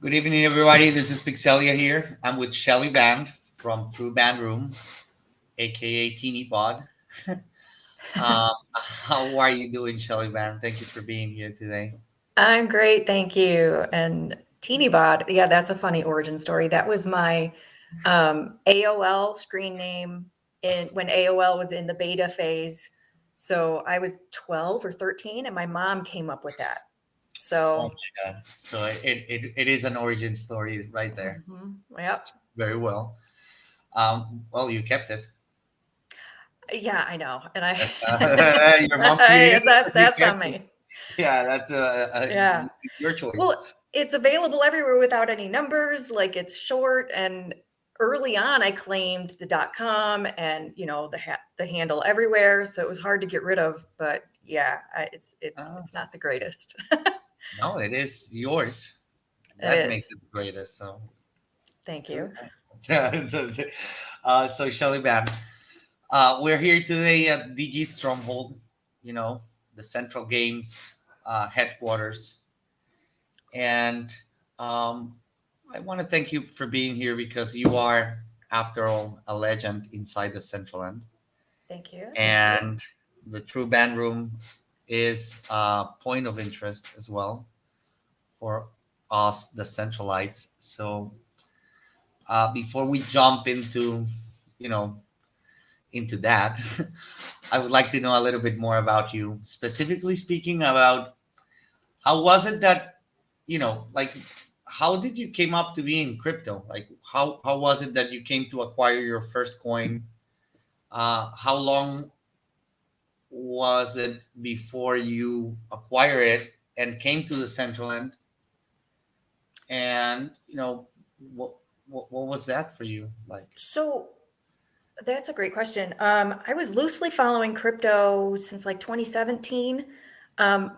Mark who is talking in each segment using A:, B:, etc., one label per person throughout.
A: Good evening, everybody. This is Pixelia here. I'm with Shelly Band from True Band Room, aka Teeny Pod. How are you doing, Shelly Band? Thank you for being here today.
B: I'm great, thank you. And Teeny Bod, yeah, that's a funny origin story. That was my AOL screen name in when AOL was in the beta phase. So I was 12 or 13, and my mom came up with that.
A: Oh
B: So,
A: my God. So it is an origin story right there.
B: yep,
A: Very well. Well, you kept it.
B: yeah, I know, and I
A: Your mom created it, but you
B: that's on
A: kept it.
B: me.
A: Yeah, that's
B: Yeah.
A: your choice.
B: Well, it's available everywhere without any numbers, like it's short and early on I claimed the .com and the handle everywhere, so it was hard to get rid of, but yeah,
A: Uh,
B: it's not the greatest.
A: no, it is yours.
B: It
A: That makes
B: is.
A: it the greatest. So,
B: Thank you.
A: so Shelly Band. We're here today at DG Stronghold, you know, the Central Games headquarters. And um, I want to thank you for being here because you are, after all, a legend inside the Central End.
B: Thank you. Thank you.
A: And the True Band Room is a point of interest as well for us, the Centralites. So before we jump into, you know, into that, I would like to know a little bit more about you, specifically speaking about how was it that, like, how did you came up to be in crypto? Like, how was it that you came to acquire your first coin? How long was it before you acquire it and came to the Central End? And what what was that for you like?
B: So that's a great question. I was loosely following crypto since like 2017,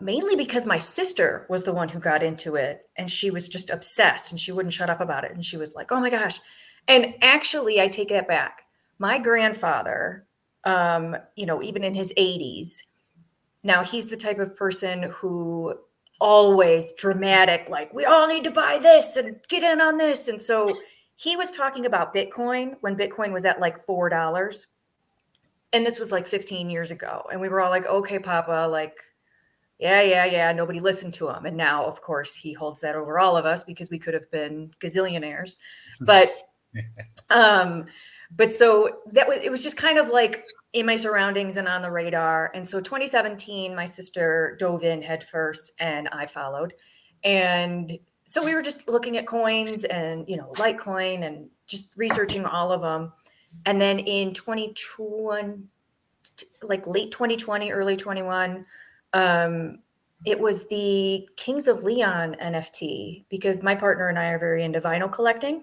B: mainly because my sister was the one who got into it and she was just obsessed and she wouldn't shut up about it. And she was like, oh my gosh. And actually, I take that back. My grandfather, even in his 80s, now he's the type of person who always dramatic, like, we all need to buy this and get in on this. And so he was talking about Bitcoin when Bitcoin was at like $4. And this was like 15 years ago. And we were all like, okay, Papa, like, yeah, yeah, yeah. Nobody listened to him. And now, of course, he holds that over all of us because we could have been gazillionaires. But um, but so it was just kind of like in my surroundings and on the radar. And so 2017, my sister dove in head first and I followed. And so we were just looking at coins and, Litecoin and just researching all of them. And then in 2021, like late 2020, early 21, it was the Kings of Leon NFT because my partner and I are very into vinyl collecting.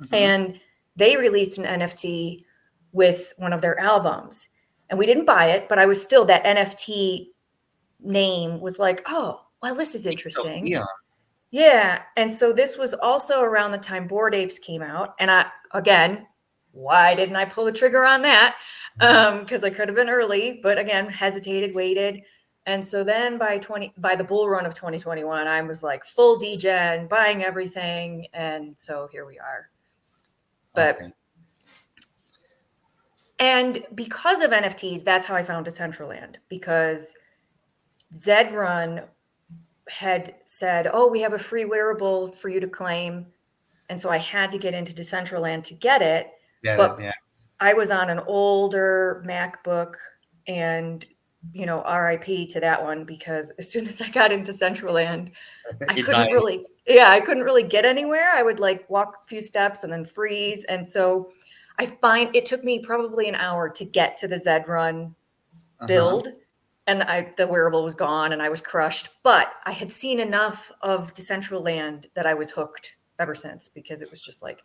A: Hmm.
B: And they released an NFT with one of their albums. And we didn't buy it, but I was still, that NFT name was like, oh, well, this is
A: So
B: interesting.
A: yeah.
B: Yeah. And so this was also around the time Bored Apes came out. And again, why didn't I pull the trigger on that? Because I could have been early, but again, hesitated, waited. And so then by the bull run of 2021, I was like full degen, buying everything. And so here we are. But
A: Okay.
B: And because of NFTs, that's how I found Decentraland, because Zed Run had said, oh, we have a free wearable for you to claim. And so I had to get into Decentraland to get it.
A: Get it.
B: But
A: Yeah.
B: I was on an older MacBook and, RIP to that one, because as soon as I got into Decentraland,
A: It died.
B: I couldn't really get anywhere. I would like walk a few steps and then freeze. And so I find it took me probably an hour to get to the Zed Run
A: Uh-huh.
B: build, and the wearable was gone and I was crushed. But I had seen enough of Decentraland that I was hooked ever since, because it was just like,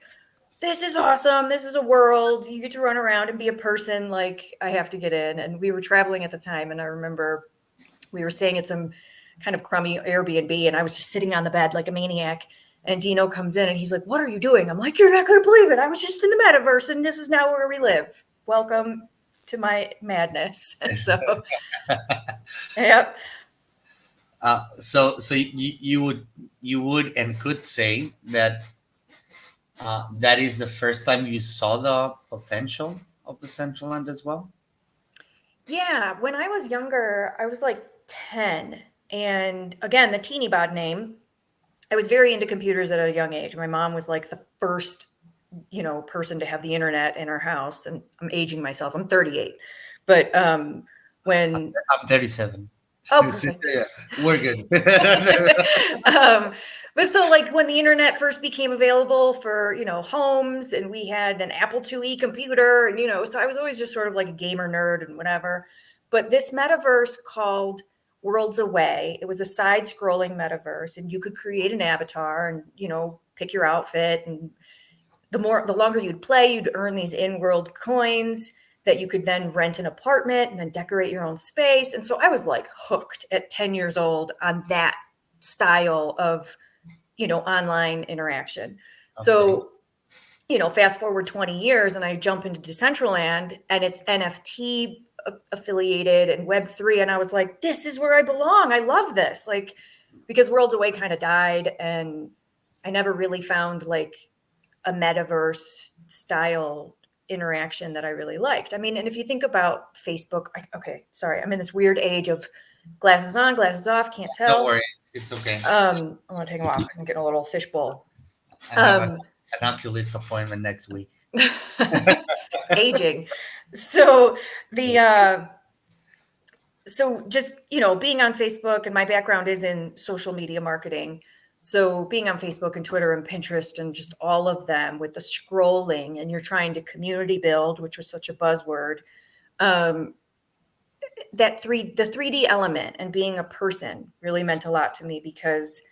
B: this is awesome. This is a world. You get to run around and be a person. Like, I have to get in. And we were traveling at the time, and I remember we were staying at some kind of crummy Airbnb, and I was just sitting on the bed like a maniac. And Dino comes in and he's like, what are you doing? I'm like, you're not going to believe it. I was just in the metaverse and this is now where we live. Welcome to my madness. So, yep.
A: So you would you would and could say that that is the first time you saw the potential of the Central Land as well?
B: Yeah, when I was younger, I was like 10. And again, the teeny bod name, I was very into computers at a young age. My mom was like the first, person to have the internet in our house. And I'm aging myself. I'm 38. But when
A: I'm 37.
B: oh, perfect.
A: Sister, yeah, we're good.
B: um, but so like when the internet first became available for, homes, and we had an Apple IIe computer, and so I was always just sort of like a gamer nerd and whatever. But this metaverse called Worlds Away, it was a side scrolling metaverse, and you could create an avatar and, pick your outfit, and the longer you'd play, you'd earn these in-world coins that you could then rent an apartment and then decorate your own space. And so I was like hooked at 10 years old on that style of, online interaction.
A: Okay.
B: So, fast forward 20 years and I jump into Decentraland, and it's NFT affiliated and Web3. And I was like, this is where I belong. I love this. Like, because Worlds Away kind of died, and I never really found like a metaverse style interaction that I really liked. I mean, and if you think about Facebook, okay, sorry, I'm in this weird age of glasses on, glasses off, can't
A: No
B: tell.
A: worries. It's okay.
B: I'm gonna take them off because I'm getting a little fishbowl.
A: I have
B: Um,
A: an oculist appointment next week.
B: aging. So the so just being on Facebook, and my background is in social media marketing. So being on Facebook and Twitter and Pinterest and just all of them with the scrolling, and you're trying to community build, which was such a buzzword. Um, the 3D element and being a person really meant a lot to me, because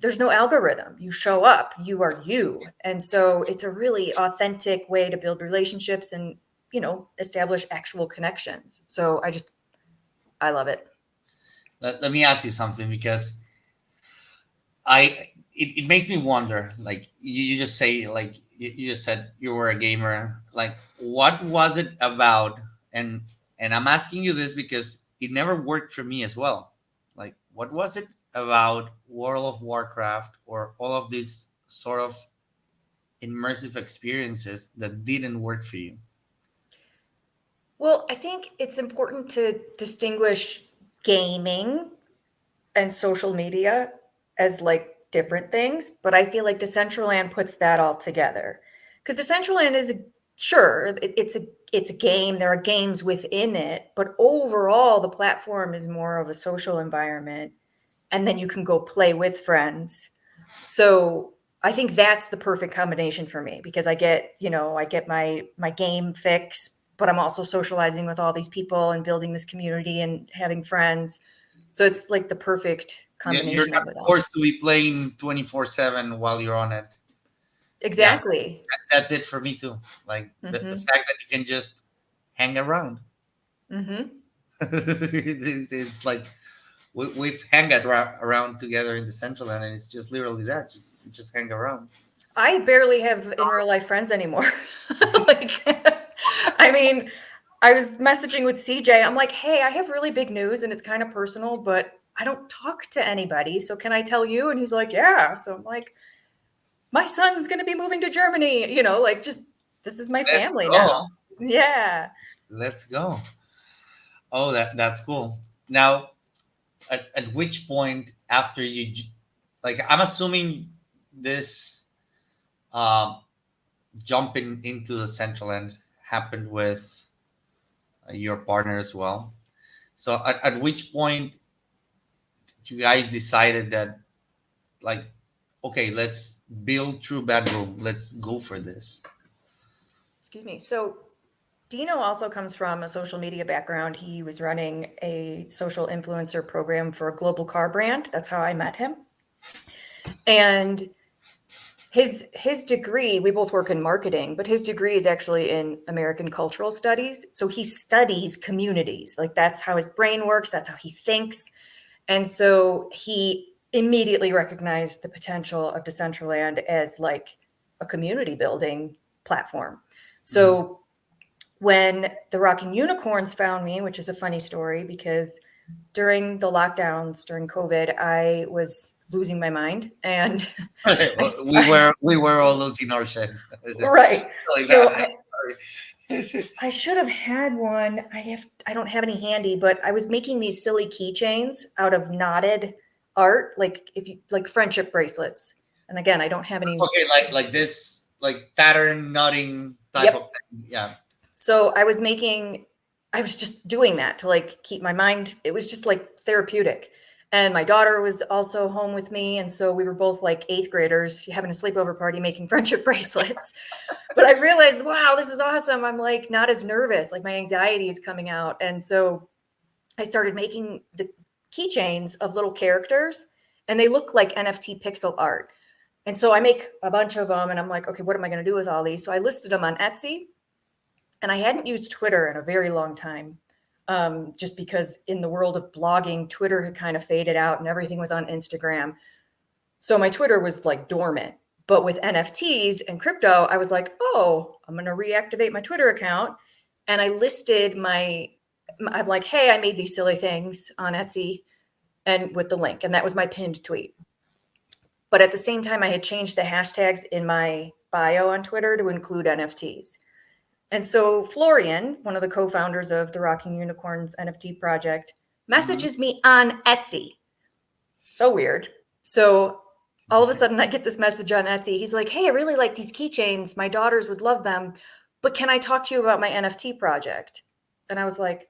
B: there's no algorithm. You show up, you are you. And so it's a really authentic way to build relationships and, establish actual connections. So I love it.
A: Let me ask you something because it makes me wonder. Like you just say, like you just said you were a gamer. Like what was it about? And I'm asking you this because it never worked for me as well. Like what was it about World of Warcraft or all of these sort of immersive experiences that didn't work for you?
B: Well, I think it's important to distinguish gaming and social media as like different things, but I feel like Decentraland puts that all together. Because Decentraland is sure it's a game. There are games within it, but overall the platform is more of a social environment, and then you can go play with friends. So I think that's the perfect combination for me, because I get my game fix, but I'm also socializing with all these people and building this community and having friends. So it's like the perfect
A: You're
B: combination
A: not
B: of it all.
A: forced to be playing 24/7 while you're on it. Yeah,
B: Exactly.
A: that's it for me too. Like the
B: Mhm.
A: fact that you can just hang around.
B: Mhm.
A: It's like we've hang around together in the Central End, and it's just literally that. Just hang around.
B: I barely have in real life friends anymore. Like, I mean, I was messaging with CJ. I'm like, "Hey, I have really big news and it's kind of personal, but I don't talk to anybody. So can I tell you?" And he's like, "Yeah." So I'm like, "My son's going to be moving to Germany, like just this is my
A: Let's
B: family
A: go.
B: now." Yeah.
A: Let's go. Oh, that's cool. Now, at which point after like, I'm assuming this um, jumping into the Central End happened with your partner as well. So at which point you guys decided that, like, okay, let's build True Bedroom. Let's go for this.
B: Excuse me. So Dino also comes from a social media background. He was running a social influencer program for a global car brand. That's how I met him. And his degree, we both work in marketing, but his degree is actually in American cultural studies. So he studies communities. Like that's how his brain works, that's how he thinks. And so he immediately recognized the potential of Decentraland as like a community building platform.
A: Mhm.
B: So when the Rocking Unicorns found me, which is a funny story because during the lockdowns during COVID, I was losing my mind, and I, s- I s-
A: We were all losing our shit.
B: right.
A: Like
B: So
A: that. Sorry.
B: I should have had one. I don't have any handy, but I was making these silly keychains out of knotted art, like if you like friendship bracelets. And again, I don't have any.
A: Okay, like this, like pattern nutting type of
B: Yep.
A: thing. Yeah.
B: So I was just doing that to like keep my mind. It was just like therapeutic. And my daughter was also home with me. And so we were both like eighth graders having a sleepover party making friendship bracelets. But I realized, wow, this is awesome. I'm like not as nervous, like my anxiety is coming out. And so I started making the keychains of little characters, and they look like NFT pixel art. And so I make a bunch of them, and I'm like, okay, what am I going to do with all these? So I listed them on Etsy, and I hadn't used Twitter in a very long time. Just because in the world of blogging, Twitter had kind of faded out and everything was on Instagram. So my Twitter was like dormant. But with NFTs and crypto, I was like, oh, I'm going to reactivate my Twitter account. And I listed I'm like, hey, I made these silly things on Etsy and with the link. And that was my pinned tweet. But at the same time, I had changed the hashtags in my bio on Twitter to include NFTs. And so Florian, one of the co-founders of the Rocking Unicorns NFT project,
A: Mhm.
B: messages me on Etsy. So weird. So all of a sudden I get this message on Etsy. He's like, "Hey, I really like these keychains. My daughters would love them, but can I talk to you about my NFT project?" And I was like,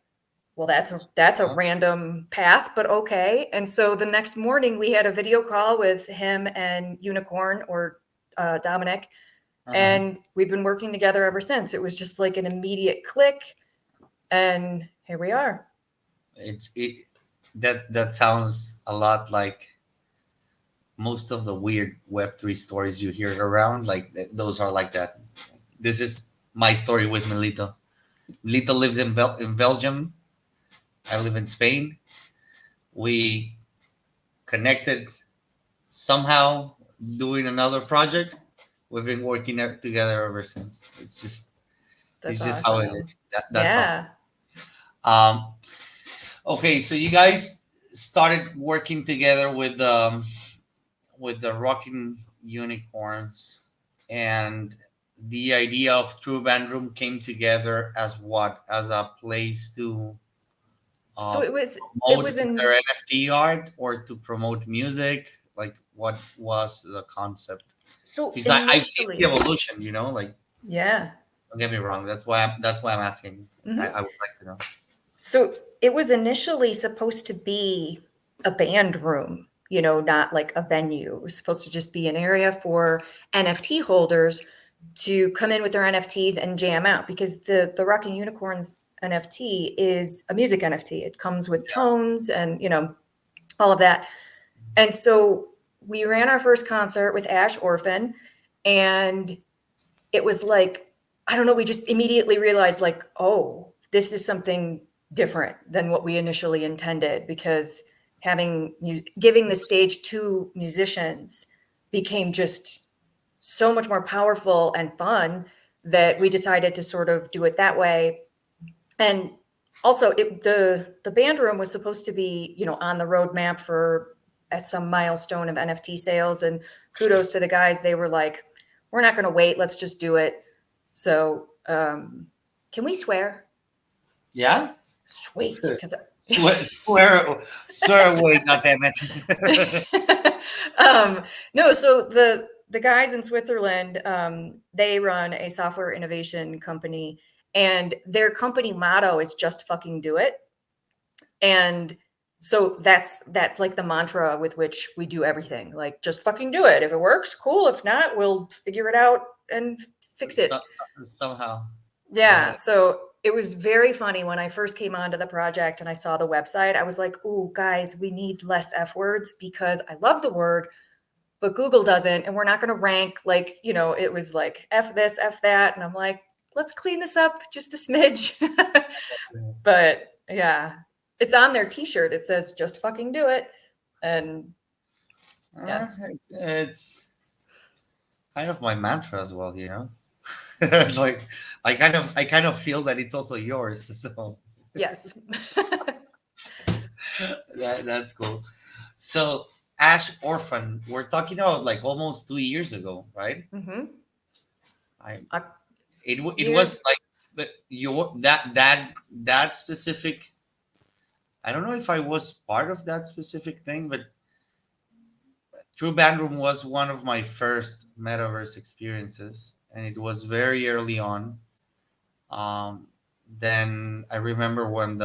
B: "Well, that's a
A: Uh-huh.
B: random path, but okay." And so the next morning we had a video call with him and Unicorn or Dominic,
A: Uh-huh.
B: and we've been working together ever since. It was just like an immediate click, and here we are.
A: It that sounds a lot like most of the weird Web3 stories you hear around. Like those are like that. This is my story with Melito. Melito lives in Belgium. I live in Spain. We connected somehow doing another project. We've been working together ever since.
B: That's
A: It's just how it
B: awesome.
A: is. That's awesome.
B: Yeah.
A: Um, okay, so you guys started working together with the Rocking Unicorns, and the idea of True Band Room came together as what? As a place to
B: So
A: uh,
B: it
A: promote
B: was
A: their
B: in
A: NFT art or to promote music? Like, what was the concept?
B: so
A: Because I've seen the
B: initially,
A: evolution, like,
B: yeah.
A: don't get me wrong. That's why I'm asking.
B: Mhm.
A: I would like to know.
B: So it was initially supposed to be a band room, not like a venue. It was supposed to just be an area for NFT holders to come in with their NFTs and jam out, because the Rocking Unicorns NFT is a music NFT. It comes with tones and, all of that. And so we ran our first concert with Ash Orphan, and it was like, I don't know, we just immediately realized, like, oh, this is something different than what we initially intended, because giving the stage to musicians became just so much more powerful and fun that we decided to sort of do it that way. And also the band room was supposed to be, on the roadmap for at some milestone of NFT sales. And kudos to the guys. They were like, we're not going to wait. Let's just do it. So can we swear?
A: Yeah.
B: Sweet. Because
A: Swear away, goddammit.
B: um, no, so the guys in Switzerland, they run a software innovation company, and their company motto is just fucking do it. And so that's like the mantra with which we do everything. Like, just fucking do it. If it works, cool. If not, we'll figure it out and fix it.
A: Somehow.
B: Yeah.
A: Yeah.
B: So it was very funny when I first came onto the project and I saw the website. I was like, "Ooh, guys, we need less F words because I love the word, but Google doesn't, and we're not going to rank like, it was like F this, F that." And I'm like, let's clean this up just a smidge. But yeah, it's on their t-shirt. It says just fucking do it. And yeah.
A: It's kind of my mantra as well. It's like I kind of feel that it's also yours. So
B: Yes.
A: That's cool. So Ash Orphan, we're talking about like almost 2 years ago, right?
B: Mm-hmm.
A: I
B: Uh,
A: it
B: years.
A: was like your that specific. I don't know if I was part of that specific thing, but True Band Room was one of my first metaverse experiences, and it was very early on. Um, then I remember when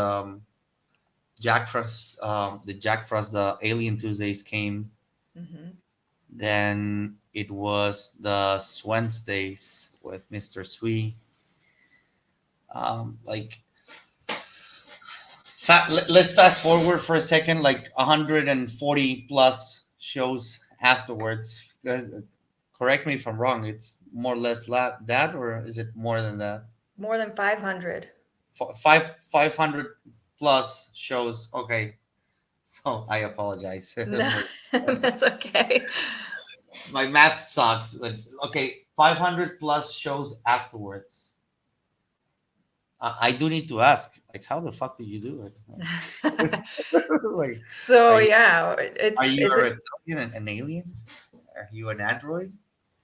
A: Jack Frost, the Alien Tuesdays came.
B: Mm-hmm.
A: Then it was the Wednesdays with Mr. Sui. Like, let's fast forward for a second, like 140 plus shows afterwards. Correct me if I'm wrong. It's more or less that, or is it more than that?
B: More than 500.
A: 500 plus shows. Okay, so I apologize.
B: No, that's okay.
A: My math sucks. But okay, 500 plus shows afterwards. I do need to ask, like, how the fuck did you do it? Like,
B: So
A: are you
B: yeah,
A: are
B: it's
A: you
B: it's
A: a
B: a
A: reptilian, an alien? Are you an android?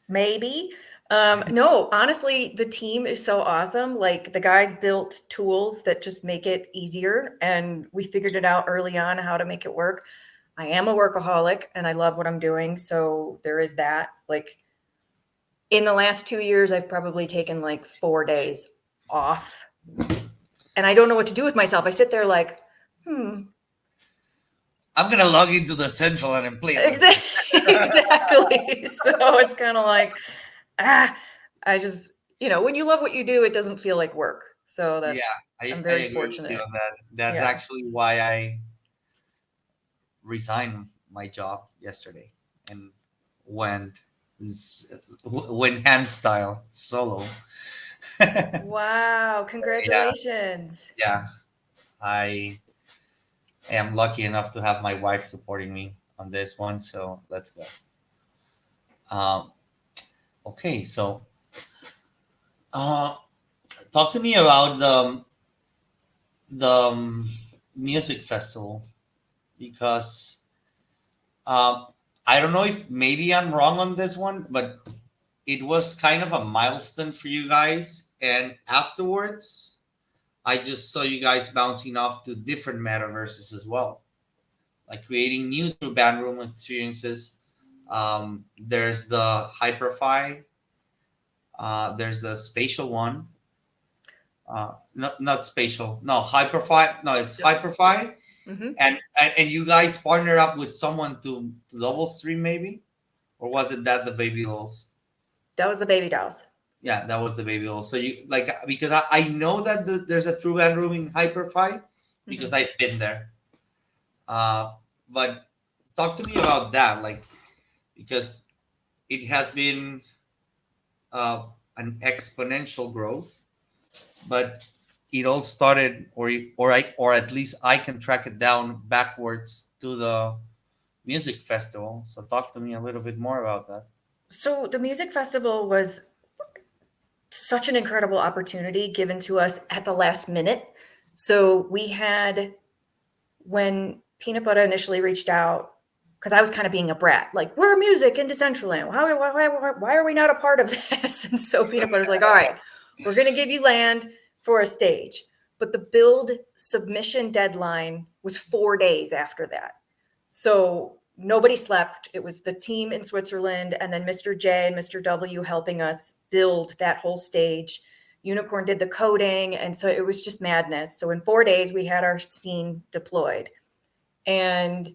B: maybe. No, honestly, the team is so awesome. Like the guys built tools that just make it easier, and we figured it out early on how to make it work. I am a workaholic and I love what I'm doing, so there is that. Like in the last 2 years, I've probably taken like 4 days off, and I don't know what to do with myself. I sit there like, hmm,
A: I'm gonna log into the central and then play a little bit.
B: exactly, exactly. So it's kind of like, ah, I just, when you love what you do, it doesn't feel like work. So
A: Yeah,
B: I'm
A: I
B: very
A: agree with you
B: fortunate.
A: on that. That's
B: Yeah.
A: actually why I resigned my job yesterday and went went hand style solo.
B: Wow.
A: Yeah,
B: Congratulations.
A: yeah. I am lucky enough to have my wife supporting me on this one, so let's go. Um, okay, so uh, talk to me about the music festival because um, I don't know if maybe I'm wrong on this one, but it was kind of a milestone for you guys, and afterwards, I just saw you guys bouncing off to different metaverses as well, like creating new through band room experiences. There's the Hyperfy. There's the spatial one. Not spatial. No, Hyperfy. No, it's Hyperfy.
B: Hmm.
A: And you guys partner up with someone to double stream maybe, or was it that the baby dolls?
B: That was the baby dolls.
A: Yeah, that was the baby dolls. So you like because I know that there's a true band room in Hyperfy because
B: Hmm.
A: I've been there. Uh, but talk to me about that, like because it has been uh, an exponential growth, but it all started, or at least I can track it down backwards to the music festival. So talk to me a little bit more about that.
B: So the music festival was such an incredible opportunity given to us at the last minute. So we had when Peanut Butter initially reached out, because I was kind of being a brat, like, we're music in Decentraland. Why are we not a part of this? And so Peanut Butter's like, all right, we're going to give you land for a stage. But the build submission deadline was 4 days after that. So nobody slept. It was the team in Switzerland and then Mr. J and Mr. W helping us build that whole stage. Unicorn did the coding. And so it was just madness. So in 4 days, we had our scene deployed. And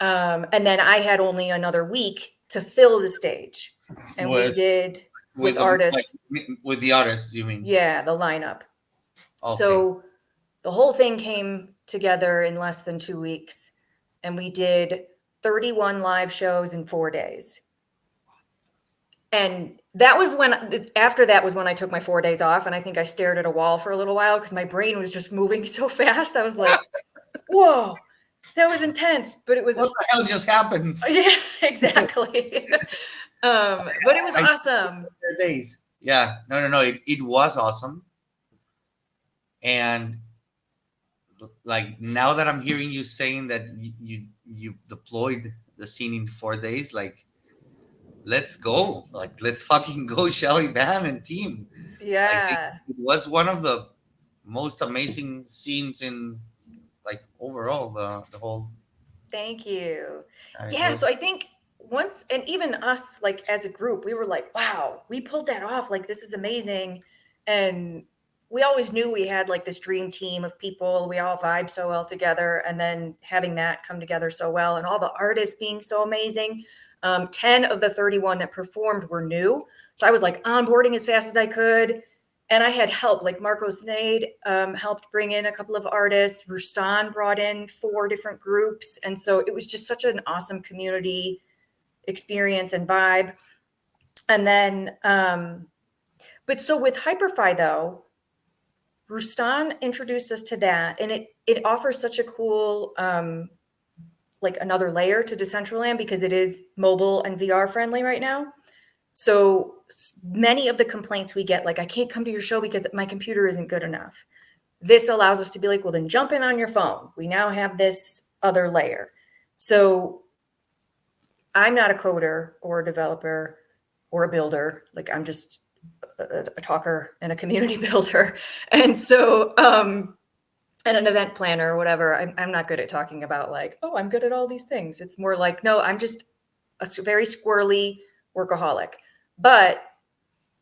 B: and then I had only another week to fill the stage. And we
A: With
B: did with
A: with like
B: artists,
A: with the artists, you mean?
B: yeah, the lineup.
A: Okay.
B: So the whole thing came together in less than 2 weeks. And we did 31 live shows in 4 days. And that was after that was when I took my 4 days off. And I think I stared at a wall for a little while because my brain was just moving so fast. I was like, whoa, that was intense. But it was,
A: What the hell just happened?
B: yeah, exactly. But it was
A: I
B: awesome.
A: their days. Yeah. No, no, no. It was awesome. And like now that I'm hearing you saying that you deployed the scene in 4 days, like let's go, like let's fucking go, Shelly Van and team. I think
B: Yeah.
A: it was one of the most amazing scenes in like overall the whole.
B: Thank you.
A: It
B: Yeah, so
A: was
B: I think once, and even us, like as a group, we were like, wow, we pulled that off. Like, this is amazing. And we always knew we had like this dream team of people. We all vibe so well together. And then having that come together so well, and all the artists being so amazing. 10 of the 31 that performed were new. So I was like onboarding as fast as I could, and I had help. Like Marco Snade helped bring in a couple of artists. Rustan brought in 4 different groups, and so it was just such an awesome community experience and vibe. And then, but so with Hyperfy though, Rustan introduced us to that, and it offers such a cool like another layer to Decentraland because it is mobile and VR friendly right now. So many of the complaints we get, like, I can't come to your show because my computer isn't good enough. This allows us to be like, well, then jump in on your phone. We now have this other layer. So I'm not a coder or a developer or a builder. Like, I'm just a talker and a community builder. And so, and an event planner or whatever. I'm not good at talking about like, oh, I'm good at all these things. It's more like, no, I'm just a very squirrely workaholic. But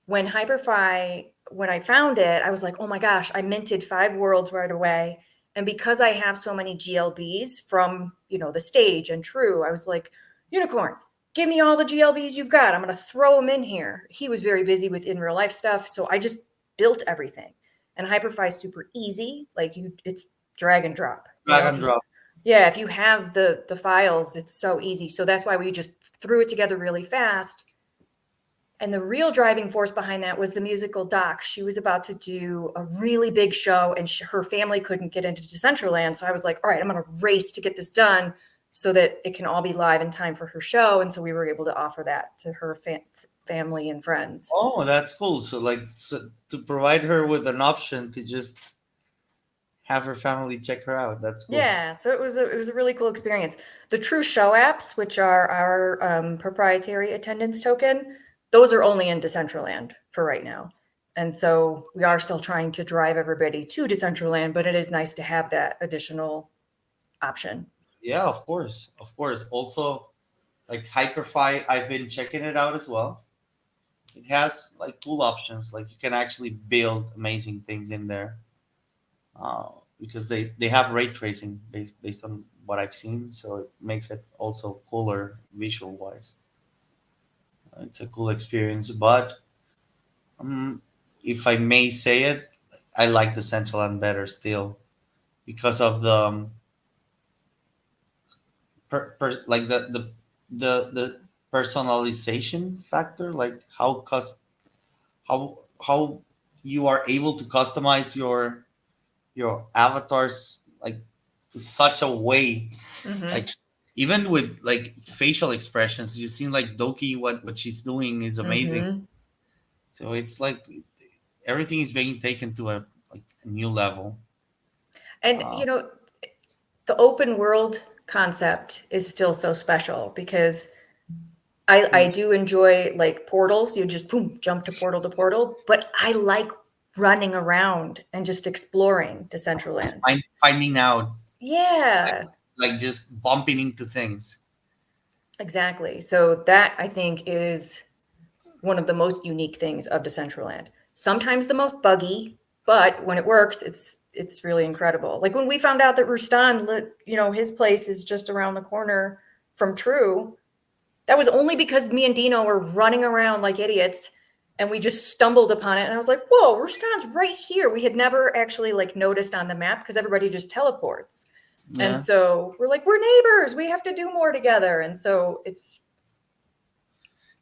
B: when I found it, I was like, oh my gosh, I minted 5 worlds right away. And because I have so many GLBs from, the stage and True, I was like, Unicorn, give me all the GLBs you've got. I'm going to throw them in here. He was very busy with in real life stuff. So I just built everything. And Hyperfy is super easy. Like it's drag and drop.
A: drag
B: If
A: and
B: you,
A: drop.
B: yeah, if you have the files, it's so easy. So that's why we just threw it together really fast. And the real driving force behind that was the musical doc. She was about to do a really big show, and her family couldn't get into Decentraland. So I was like, all right, I'm going to race to get this done so that it can all be live in time for her show. And so we were able to offer that to her family and friends.
A: Oh, that's cool. So like to provide her with an option to just have her family check her out. That's cool.
B: Yeah, so it was a really cool experience. The True Show apps, which are our proprietary attendance token, those are only in Decentraland for right now. And so we are still trying to drive everybody to Decentraland, but it is nice to have that additional option.
A: Yeah, of course, of course. Also, like Hyperfy, I've been checking it out as well. It has like cool options. Like you can actually build amazing things in there. Because they have ray tracing based on what I've seen, so it makes it also cooler visual wise. It's a cool experience, but um, if I may say it, I like the Central and better still because of the like the personalization factor, like how you are able to customize your avatars like to such a way,
B: Mm-hmm.
A: like even with like facial expressions you've seen like Doki, what she's doing is amazing.
B: Mm-hmm.
A: So it's like everything is being taken to a new level.
B: And,
A: uh,
B: the open world concept is still so special because I
A: mm,
B: do enjoy like portals. You just boom, jump to portal, but I like running around and just exploring Decentraland.
A: finding out,
B: Yeah,
A: like just bumping into things.
B: exactly. So that I think is one of the most unique things of Decentraland. Sometimes the most buggy, but when it works, it's really incredible. Like when we found out that Rustan, his place is just around the corner from True. That was only because me and Dino were running around like idiots and we just stumbled upon it. And I was like, whoa, Rustan's right here. We had never actually like noticed on the map because everybody just teleports. And
A: Yeah,
B: so we're like, we're neighbors. We have to do more together. And so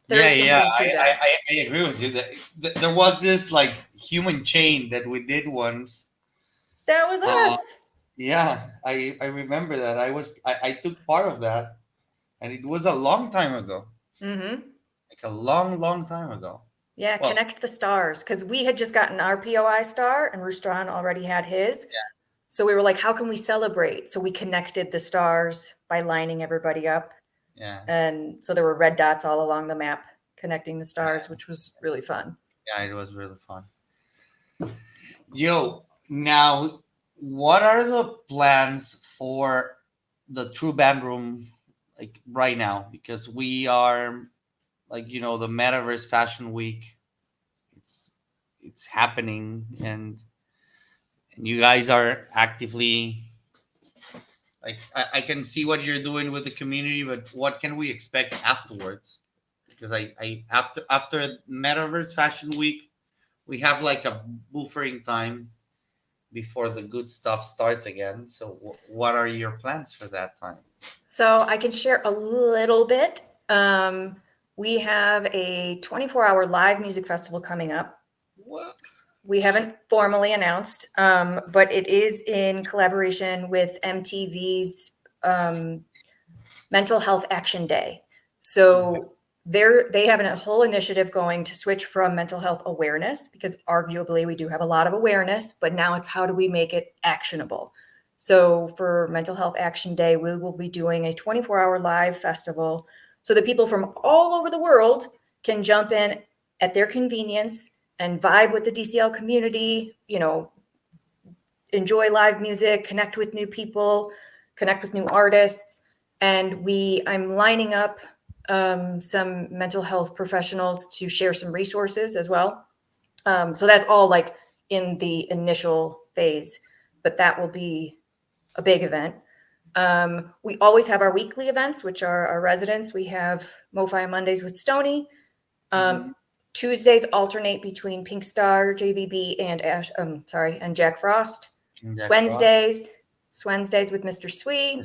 B: there
A: yeah,
B: is
A: yeah.
B: something to that.
A: I agree with you that there was this like human chain that we did once.
B: That was
A: uh,
B: us.
A: yeah, I remember that. I took part of that, and it was a long time ago,
B: Mm-hmm.
A: like a long time ago.
B: Yeah,
A: Well,
B: connect the stars because we had just gotten our POI star and Rustan already had his. So we were like, how can we celebrate? So we connected the stars by lining everybody up.
A: Yeah.
B: And so there were red dots all along the map connecting the stars, which was really fun.
A: Yeah, it was really fun. Yo, now, what are the plans for the True Band Room, like right now? Because we are, like, the Metaverse Fashion Week. It's it's happening, and you guys are actively, like, I can see what you're doing with the community, but what can we expect afterwards? Because I after Metaverse Fashion Week, we have like a buffering time before the good stuff starts again. So, what are your plans for that time?
B: So I can share a little bit. We have a 24-hour live music festival coming up.
A: What?
B: We haven't formally announced, but it is in collaboration with MTV's Mental Health Action Day.
A: Okay.
B: So they have a whole initiative going to switch from mental health awareness, because arguably we do have a lot of awareness, but now it's how do we make it actionable. So for Mental Health Action Day, we will be doing a 24-hour live festival so that people from all over the world can jump in at their convenience and vibe with the DCL community, enjoy live music, connect with new people, connect with new artists. And I'm lining up some mental health professionals to share some resources as well. So that's all like in the initial phase, but that will be a big event. We always have our weekly events, which are our residents. We have MoFi on Mondays with Stony. Um,
A: Mm-hmm.
B: Tuesdays alternate between Pink Star, JVB, and and Jack Frost.
A: Jack Frost,
B: Wednesdays, Wednesdays with Mr. Swee.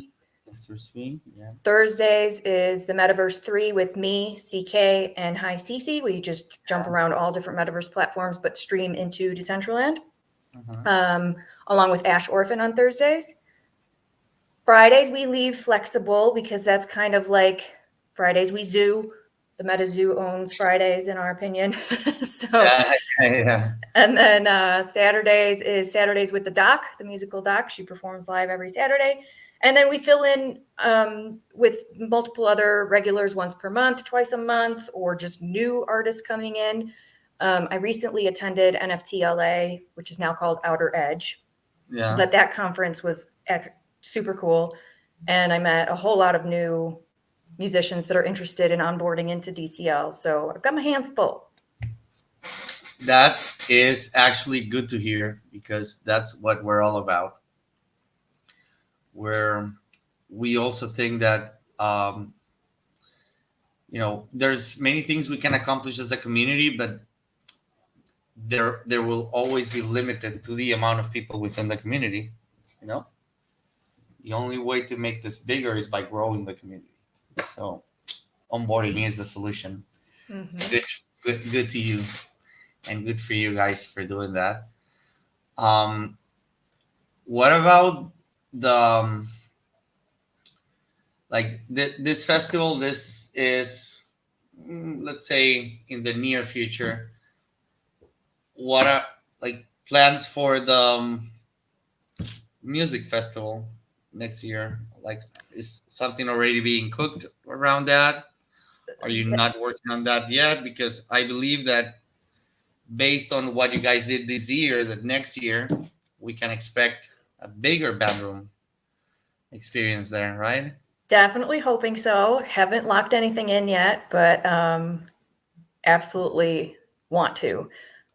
A: Mr. Sween. Yeah.
B: Thursdays is the Metaverse 3 with me, CK, and Hi Cece. We just jump around all different Metaverse platforms, but stream into Decentraland,
A: Uh-huh.
B: um, along with Ash Orphan on Thursdays. Fridays, we leave flexible because that's kind of like Fridays we zoo. The Meta Zoo owns Fridays, in our opinion. So,
A: Yeah, yeah.
B: and then Saturdays is Saturdays with the doc, the musical doc. She performs live every Saturday. And then we fill in with multiple other regulars once per month, twice a month, or just new artists coming in. I recently attended NFTLA, which is now called Outer Edge,
A: Yeah.
B: but that conference was super cool. And I met a whole lot of new musicians that are interested in onboarding into DCL. So I've got my hands full.
A: That is actually good to hear because that's what we're all about. Where we also think that there's many things we can accomplish as a community, but there will always be limited to the amount of people within the community. You know, the only way to make this bigger is by growing the community. So onboarding is the solution.
B: Mm-hmm.
A: Good to you, and good for you guys for doing that. Um, what about the this festival? This is, let's say, in the near future. What are, like, plans for the music festival next year? Like, is something already being cooked around that? Are you not working on that yet? Because I believe that based on what you guys did this year, that next year we can expect a bigger band room experience there, right?
B: Definitely hoping so. Haven't locked anything in yet, but absolutely want to.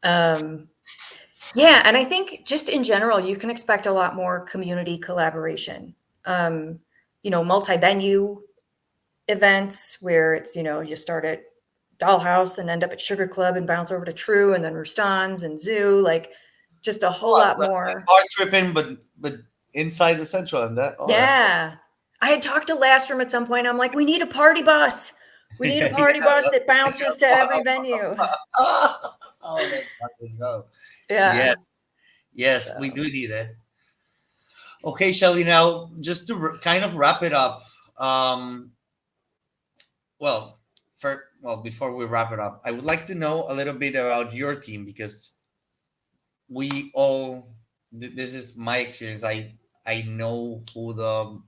B: Um, yeah, and I think just in general, you can expect a lot more community collaboration. Um, multi-venue events where it's, you start at Dollhouse and end up at Sugar Club and bounce over to True and then Rustan's and Zoo, like just a whole
A: Oh,
B: lot
A: like
B: more.
A: car tripping, but inside the central, and that. Oh, that's
B: Yeah. I had talked to Lastrom at some point. I'm like, we need a party bus. We need a
A: yeah.
B: party bus that bounces to every venue.
A: Oh, that's how we go.
B: Yeah.
A: Yes, yes, we
B: So
A: do need it. Okay, Shelly. Now, just to kind of wrap it up. Um, well, before we wrap it up, I would like to know a little bit about your team because we all this is my experience. I know who the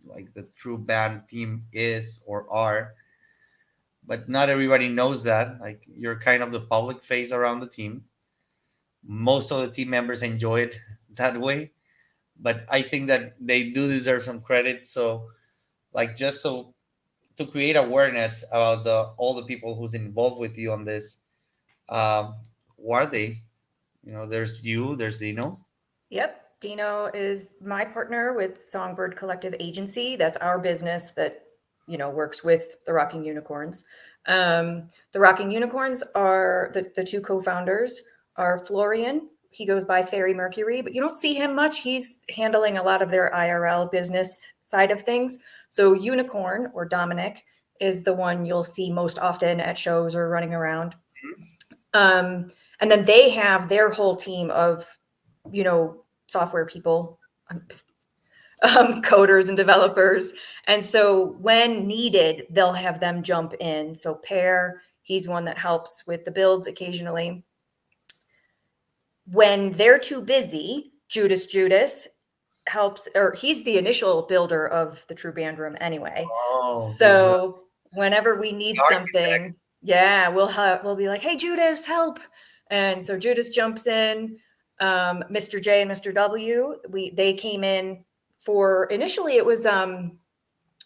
A: like the true band team is or are, but not everybody knows that. Like you're kind of the public face around the team. Most of the team members enjoy it that way, but I think that they do deserve some credit. So like just so to create awareness about the all the people who's involved with you on this, um, who are they? You know, there's you, there's Dino.
B: Yep. Dino is my partner with Songbird Collective Agency. That's our business that, works with the Rocking Unicorns. The Rocking Unicorns are the two co-founders are Florian. He goes by Fairy Mercury, but you don't see him much. He's handling a lot of their IRL business side of things. So Unicorn or Dominic is the one you'll see most often at shows or running around. Um, and then they have their whole team of, software people, coders and developers. And so when needed, they'll have them jump in. So Pear, he's one that helps with the builds occasionally. When they're too busy, Judas helps, or he's the initial builder of the True Band Room anyway.
A: Oh, he's the
B: So whenever we need
A: architect.
B: something, yeah, we'll be like, hey, Judas, help. And so Judas jumps in. Mr. J and Mr. W, they came in for initially it was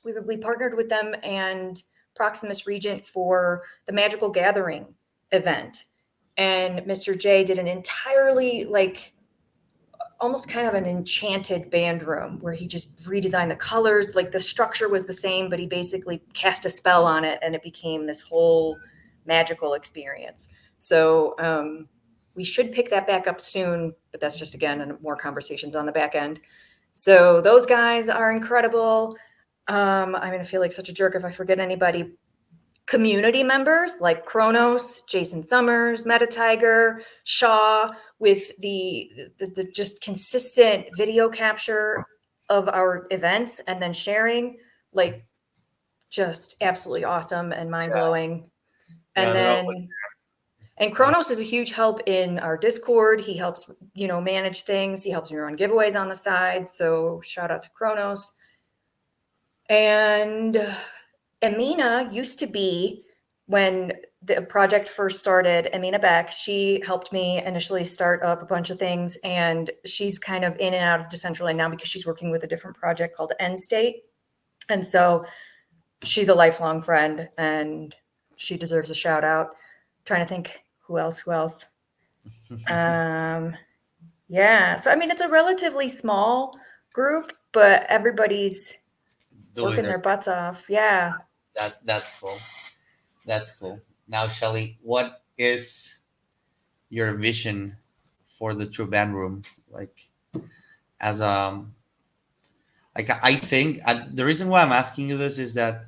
B: we partnered with them and Proximus Regent for the Magical Gathering event. And Mr. J did an entirely like almost kind of an enchanted band room where he just redesigned the colors. Like the structure was the same, but he basically cast a spell on it and it became this whole magical experience. So we should pick that back up soon, but that's just again more conversations on the back end. So those guys are incredible. I'm going to feel like such a jerk if I forget anybody. Community members like Kronos, Jason Summers, Meta Tiger, Shaw, with the just consistent video capture of our events and then sharing, like just absolutely awesome and mind
A: Yeah,
B: blowing.
A: yeah,
B: And
A: they're always
B: then and
A: saying
B: Kronos is a huge help in our Discord. He helps, manage things. He helps me run giveaways on the side. So shout out to Kronos. And Amina used to be, when the project first started, Amina Beck, she helped me initially start up a bunch of things. And she's kind of in and out of Decentraland now because she's working with a different project called End State. And so she's a lifelong friend and she deserves a shout out. Trying to think who else. Um, yeah. So, I mean, it's a relatively small group, but everybody's
A: doing
B: working
A: their
B: their butts off. Yeah.
A: that's cool. That's cool. Now, Shelly, what is your vision for the True Band Room? As like I think the reason why I'm asking you this is that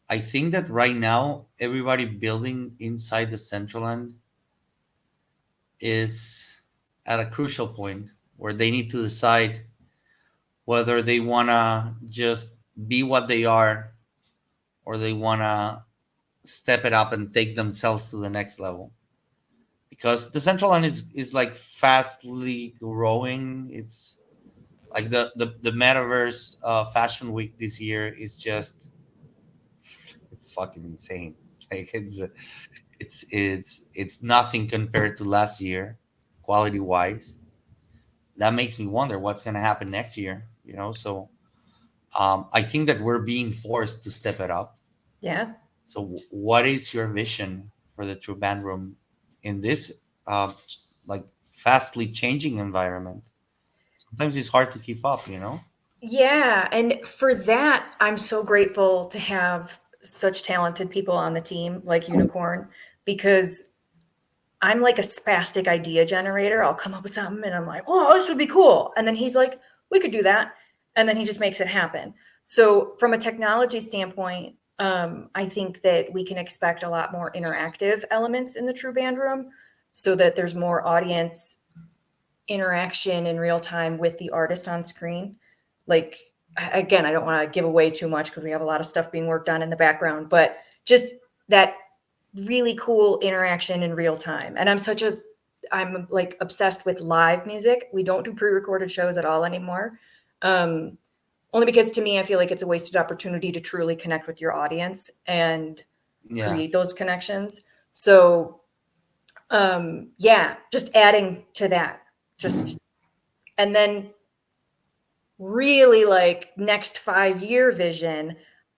A: I think that right now everybody building inside the Central End is at a crucial point where they need to decide whether they wanna just be what they are or they wanna step it up and take themselves to the next level. Because the Central Line is like fastly growing. It's like the Metaverse Fashion Week this year is just it's fucking insane. Like it's nothing compared to last year, quality wise. That makes me wonder what's gonna happen next year. You know, so I think that we're being forced to step it up.
B: Yeah.
A: So, what is your vision for the True Band Room in this uh, like fastly changing environment? Sometimes it's hard to keep up, you know?
B: Yeah. And for that, I'm so grateful to have such talented people on the team like Unicorn because I'm like a spastic idea generator. I'll come up with something and I'm like, oh, this would be cool. And then he's like, we could do that. And then he just makes it happen. So, from a technology standpoint, I think that we can expect a lot more interactive elements in the True Band Room so that there's more audience interaction in real time with the artist on screen. Like, again, I don't want to give away too much because we have a lot of stuff being worked on in the background, but just that really cool interaction in real time. And I'm such a I'm like obsessed with live music. We don't do pre-recorded shows at all anymore. Um, Only because to me, I feel like it's a wasted opportunity to truly connect with your audience and
A: Yeah.
B: create those connections. So, yeah, just adding to that, just, and then really like next 5 year vision,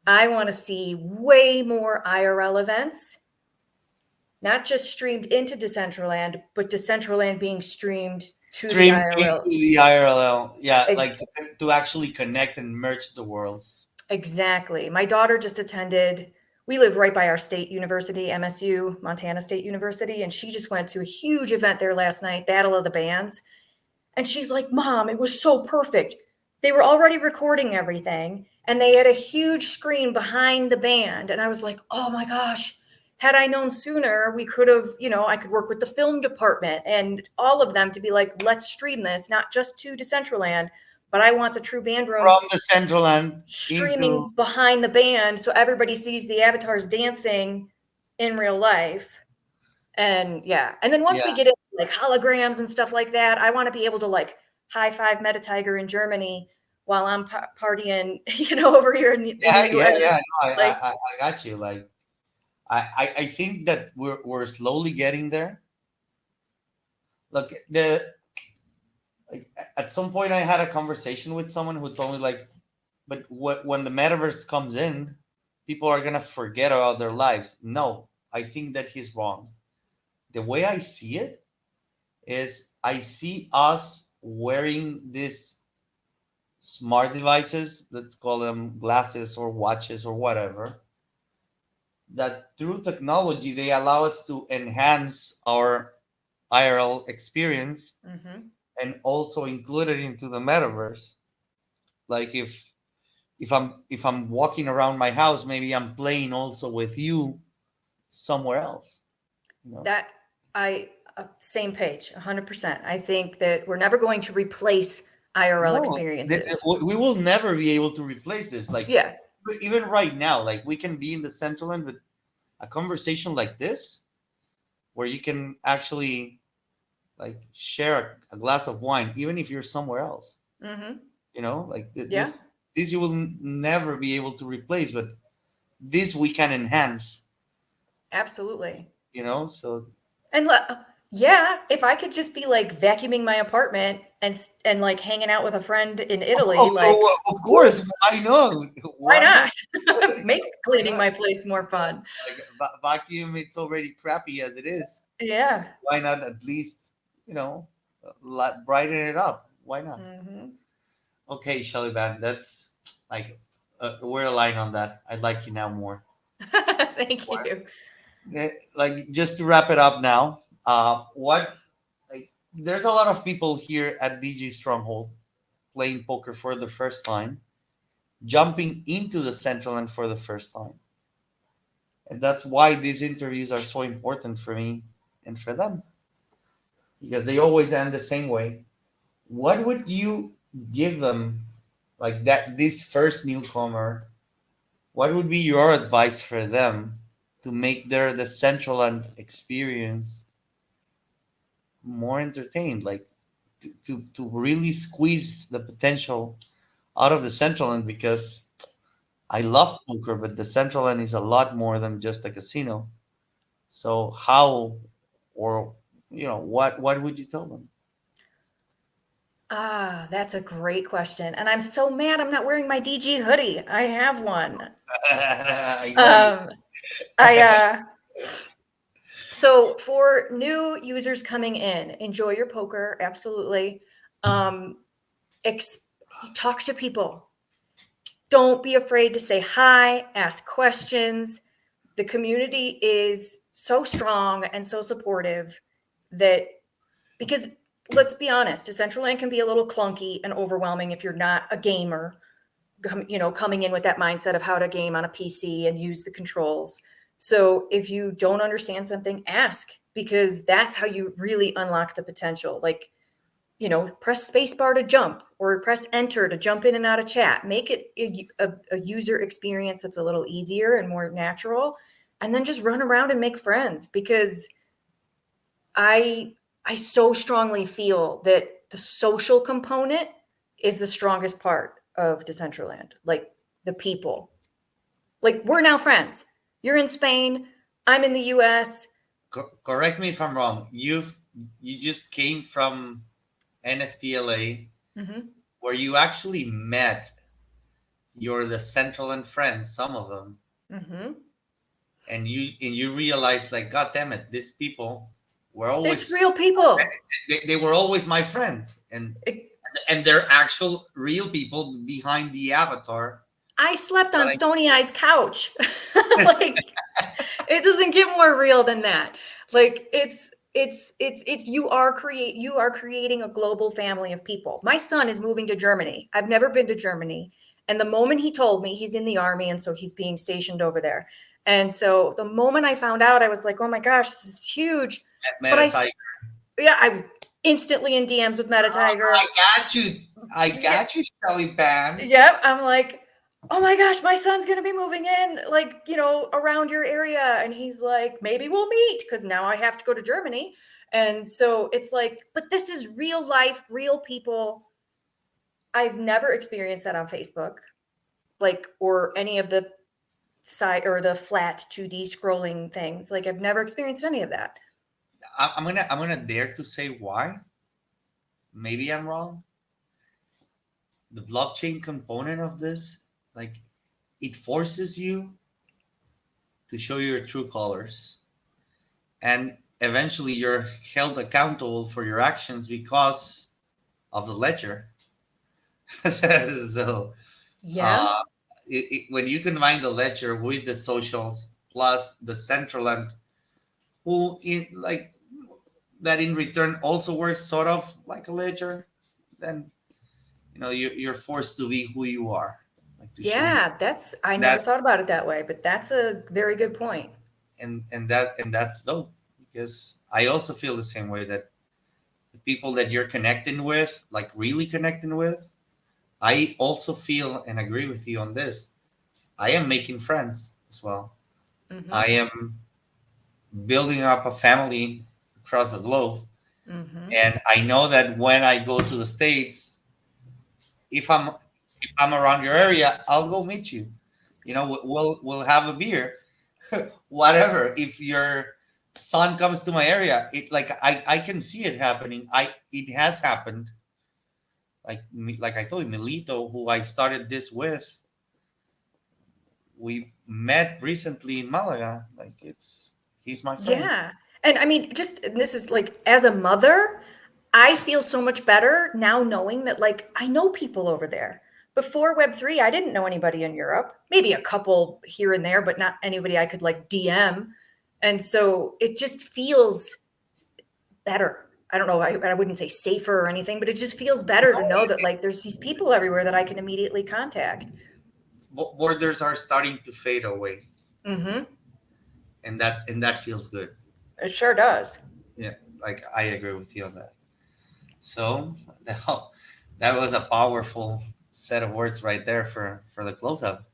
B: I want to see way more IRL events, not just streamed into Decentraland, but Decentraland being streamed to the
A: Stream into
B: IRL.
A: the IRL. Yeah,
B: Ex-
A: like to actually connect and merge the worlds.
B: Exactly. My daughter just attended, we live right by our state university, MSU, Montana State University, and she just went to a huge event there last night, Battle of the Bands. And she's like, Mom, it was so perfect. They were already recording everything and they had a huge screen behind the band. And I was like, oh my gosh, had I known sooner, we could have, I could work with the film department and all of them to be like, let's stream this, not just to Decentraland, but I want the true band room
A: From the central end into
B: streaming behind the band so everybody sees the avatars dancing in real life. And yeah, and then once we
A: yeah,
B: get into like holograms and stuff like that, I want to be able to like high five Meta Tiger in Germany while I'm partying, over here in
A: yeah,
B: the
A: yeah,
B: US.
A: yeah. No,
B: Like,
A: I got you. Like I think that we're slowly getting there. Look, like at some point I had a conversation with someone who told me like, but when the metaverse comes in, people are gonna forget about their lives. No, I think that he's wrong. The way I see it is I see us wearing these smart devices, let's call them glasses or watches or whatever, that through technology they allow us to enhance our IRL experience
B: mhm.
A: and also include it into the metaverse. Like if I'm walking around my house, maybe I'm playing also with you somewhere else. You know?
B: That I same page, 100%. I think that we're never going to replace IRL
A: No,
B: experiences.
A: we will never be able to replace this. Like
B: Yeah.
A: even right now, like we can be in the central end with a conversation like this, where you can actually like share a glass of wine, even if you're somewhere else.
B: Mhm.
A: Like
B: Yeah,
A: this you will never be able to replace, but this we can enhance.
B: absolutely.
A: So
B: And yeah, if I could just be like vacuuming my apartment and like hanging out with a friend in Italy, like,
A: of
B: woo,
A: course, I know.
B: why
A: Why not?
B: not? Make
A: Why
B: cleaning
A: not?
B: my place more fun.
A: Like vacuum, it's already crappy as it is.
B: Yeah.
A: Why not at least you know brighten it up? Why not?
B: Hmm.
A: Okay, Shelly Van, that's like we're aligned on that. I'd like you now more.
B: Thank you.
A: Like just to wrap it up now, what like there's a lot of people here at DJ Stronghold playing poker for the first time, jumping into the central end for the first time, and that's why these interviews are so important for me and for them because they always end the same way. What would you give them, like that this first newcomer? What would be your advice for them to make the central end experience more entertained, like to really squeeze the potential out of the central end? Because I love poker, but the central end is a lot more than just a casino. So how, or what would you tell them?
B: Ah, that's a great question. And I'm so mad I'm not wearing my DG hoodie. I have one.
A: I know you.
B: Um, I So for new users coming in, enjoy your poker, absolutely. Um, ex- Talk to people. Don't be afraid to say hi, ask questions. The community is so strong and so supportive that, because let's be honest, Decentraland can be a little clunky and overwhelming if you're not a gamer, coming in with that mindset of how to game on a PC and use the controls. So if you don't understand something, ask, because that's how you really unlock the potential. Like, press spacebar to jump or press enter to jump in and out of chat. Make it a user experience that's a little easier and more natural. And then just run around and make friends, because I I so strongly feel that the social component is the strongest part of Decentraland. Like the people. Like we're now friends. You're in Spain, I'm in the US.
A: Correct me if I'm wrong. You just came from NFTLA,
B: Hmm.
A: where you actually met the Central and friends, some of them,
B: Hmm.
A: and you realized like, God damn it, these people were
B: It's
A: always
B: real people.
A: they were always my friends,
B: It,
A: and they're actual real people behind the avatar.
B: I slept
A: But
B: on Stony Eye's couch. Like it doesn't get more real than that. Like it's you are creating a global family of people. My son is moving to Germany. I've never been to Germany, and the moment he told me, he's in the army and so he's being stationed over there. And so the moment I found out, I was like, "Oh my gosh, this is huge." But
A: Meta Tiger,
B: yeah, I'm instantly in DMs with Meta Tiger.
A: I got you, I
B: Yeah,
A: got you, Shelly Bam.
B: yep. I'm like, oh my gosh, my son's gonna be moving in, like, around your area. And he's like, maybe we'll meet because now I have to go to Germany. And so it's like, but this is real life, real people. I've never experienced that on Facebook, like, or any of the side or the flat 2D scrolling things. Like, I've never experienced any of that.
A: I'm gonna dare to say why. Maybe I'm wrong. The blockchain component of this, like, it forces you to show your true colors, and eventually you're held accountable for your actions because of the ledger. So
B: Yeah.
A: uh, when you combine the ledger with the socials plus the central, and who in like that in return also works sort of like a ledger, then you're forced to be who you are, like to show you.
B: Yeah. I never
A: That's
B: thought about it that way, but that's a very good point.
A: and that's dope, because I also feel the same way, that the people that you're connecting with, like really connecting with, I also feel and agree with you on this. I am making friends as well. I
B: Hmm.
A: am building up a family across the globe.
B: Hmm.
A: And I know that when I go to the States, if I'm around your area, I'll go meet you. We'll have a beer, whatever. If your son comes to my area, I can see it happening. It has happened. Like I told you, Milito, who I started this with, we met recently in Malaga. Like, he's my friend.
B: Yeah. And I mean, this is like, as a mother, I feel so much better now knowing that, like, I know people over there. Before Web3, I didn't know anybody in Europe, maybe a couple here and there, but not anybody I could like DM. And so it just feels better. I don't know. I wouldn't say safer or anything, but it just feels better to know that, like, there's these people everywhere that I can immediately contact.
A: Borders are starting to fade away,
B: Hmm.
A: and that feels good.
B: It sure does.
A: Yeah, like, I agree with you on that. So now, that was a powerful set of words right there for the close up.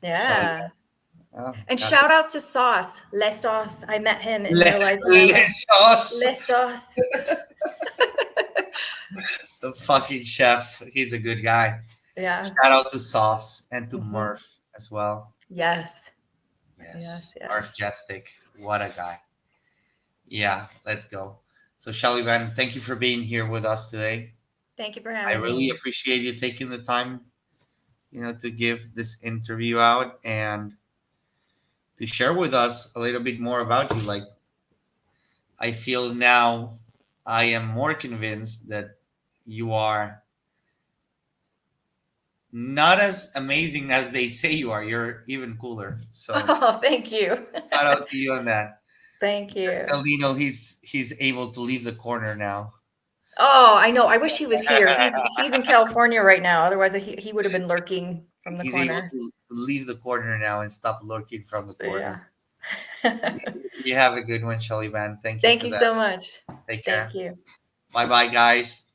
A: Shall we?
B: Yeah.
A: Oh,
B: And
A: God.
B: shout out to Sauce, Les Sauce. I met him in real
A: Let's
B: life in LA.
A: sauce.
B: Les Sauce.
A: The fucking chef. He's a good guy.
B: Yeah.
A: Shout out to Sauce and to
B: Hmm.
A: Murph as well.
B: Yes.
A: Yes,
B: Yes.
A: Murph
B: Yes.
A: Jastic. What a guy. Yeah, let's go. So, Shelly Van, thank you for being here with us today.
B: Thank you for
A: I
B: having
A: really
B: me.
A: appreciate you taking the time, to give this interview out and to share with us a little bit more about you. Like, I feel now I am more convinced that you are not as amazing as they say you are. You're even cooler. So
B: Oh, thank you.
A: shout out to you on that.
B: Thank you.
A: Tell Dino he's able to leave the corner now.
B: Oh, I know. I wish he was here. He's in California right now. Otherwise, he would have been lurking from the
A: He's able
B: corner.
A: to leave the corner now and stop lurking from the corner.
B: Yeah.
A: You have a good one, Shelly Van. Thank you
B: Thank
A: for
B: you
A: that.
B: so much.
A: Take
B: Thank
A: care.
B: you.
A: Bye bye, guys.